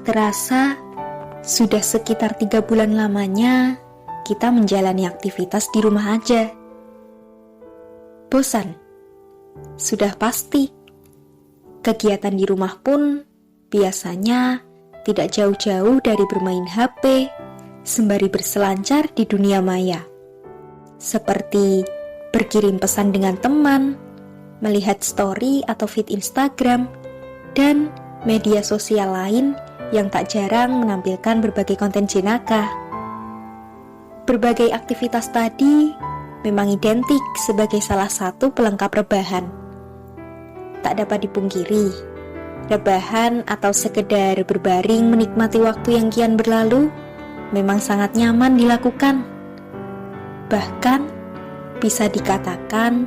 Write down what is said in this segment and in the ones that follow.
Tak terasa, sudah sekitar 3 bulan lamanya kita menjalani aktivitas di rumah aja. Bosan? Sudah pasti. Kegiatan di rumah pun biasanya tidak jauh-jauh dari bermain HP, sembari berselancar di dunia maya. Seperti berkirim pesan dengan teman, melihat story atau feed Instagram, dan media sosial lain yang tak jarang menampilkan berbagai konten jenaka. Berbagai aktivitas tadi memang identik sebagai salah satu pelengkap rebahan. Tak dapat dipungkiri, rebahan atau sekedar berbaring menikmati waktu yang kian berlalu memang sangat nyaman dilakukan. Bahkan bisa dikatakan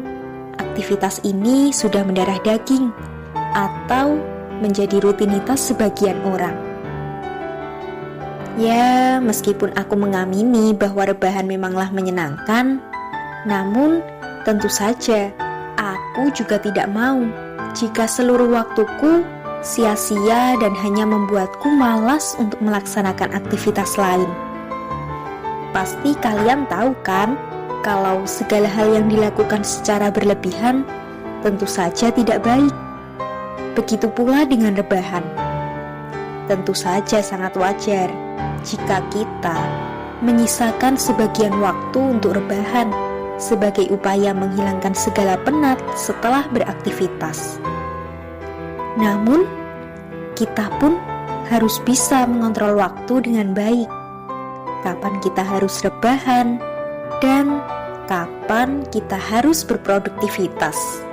aktivitas ini sudah mendarah daging atau menjadi rutinitas sebagian orang. Ya, meskipun aku mengamini bahwa rebahan memanglah menyenangkan, namun tentu saja aku juga tidak mau jika seluruh waktuku sia-sia dan hanya membuatku malas untuk melaksanakan aktivitas lain. Pasti kalian tahu kan, kalau segala hal yang dilakukan secara berlebihan tentu saja tidak baik. Begitu pula dengan rebahan. Tentu saja sangat wajar jika kita menyisakan sebagian waktu untuk rebahan sebagai upaya menghilangkan segala penat setelah beraktivitas. Namun, kita pun harus bisa mengontrol waktu dengan baik. Kapan kita harus rebahan dan kapan kita harus berproduktivitas.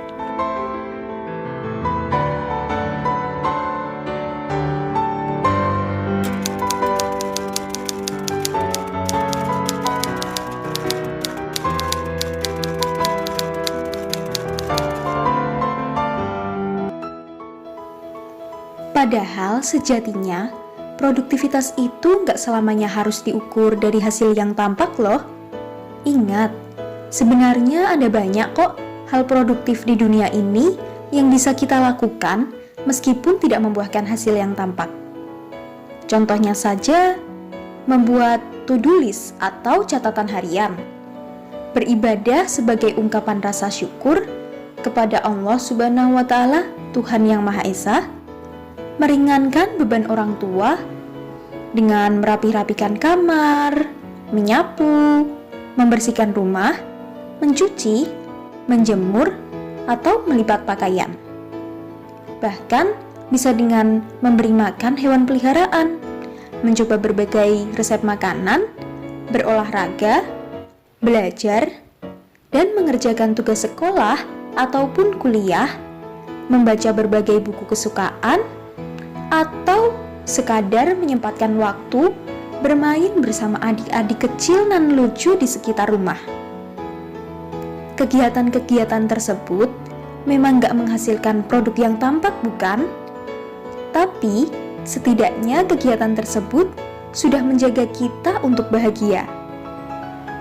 Padahal sejatinya, produktivitas itu nggak selamanya harus diukur dari hasil yang tampak loh. Ingat, sebenarnya ada banyak kok hal produktif di dunia ini yang bisa kita lakukan meskipun tidak membuahkan hasil yang tampak. Contohnya saja, membuat to-do list atau catatan harian. Beribadah sebagai ungkapan rasa syukur kepada Allah Subhanahu wa Ta'ala, Tuhan yang Maha Esa. Meringankan beban orang tua dengan merapi-rapikan kamar, menyapu, membersihkan rumah, mencuci, menjemur, atau melipat pakaian. Bahkan bisa dengan memberi makan hewan peliharaan, mencoba berbagai resep makanan, berolahraga, belajar, dan mengerjakan tugas sekolah ataupun kuliah, membaca berbagai buku kesukaan, atau sekadar menyempatkan waktu bermain bersama adik-adik kecil nan lucu di sekitar rumah. Kegiatan-kegiatan tersebut memang gak menghasilkan produk yang tampak, bukan? Tapi setidaknya kegiatan tersebut sudah menjaga kita untuk bahagia.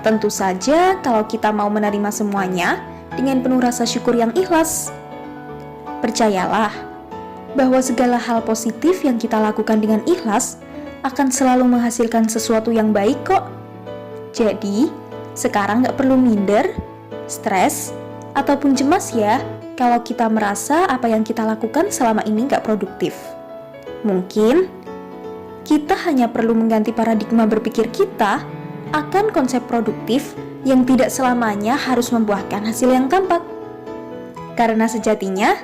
Tentu saja kalau kita mau menerima semuanya dengan penuh rasa syukur yang ikhlas. Percayalah bahwa segala hal positif yang kita lakukan dengan ikhlas akan selalu menghasilkan sesuatu yang baik kok. Jadi, sekarang gak perlu minder, stres, ataupun cemas ya kalau kita merasa apa yang kita lakukan selama ini gak produktif. Mungkin kita hanya perlu mengganti paradigma berpikir kita akan konsep produktif yang tidak selamanya harus membuahkan hasil yang tampak. Karena sejatinya,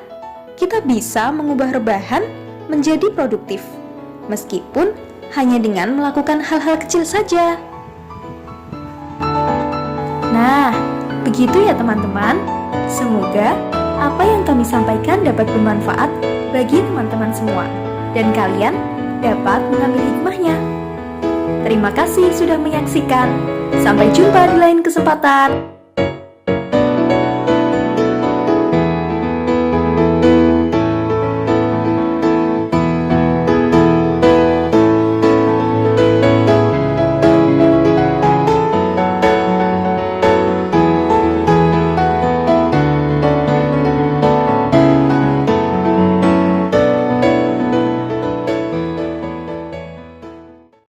kita bisa mengubah rebahan menjadi produktif, meskipun hanya dengan melakukan hal-hal kecil saja. Nah, begitu ya teman-teman. Semoga apa yang kami sampaikan dapat bermanfaat bagi teman-teman semua, dan kalian dapat mengambil hikmahnya. Terima kasih sudah menyaksikan. Sampai jumpa di lain kesempatan.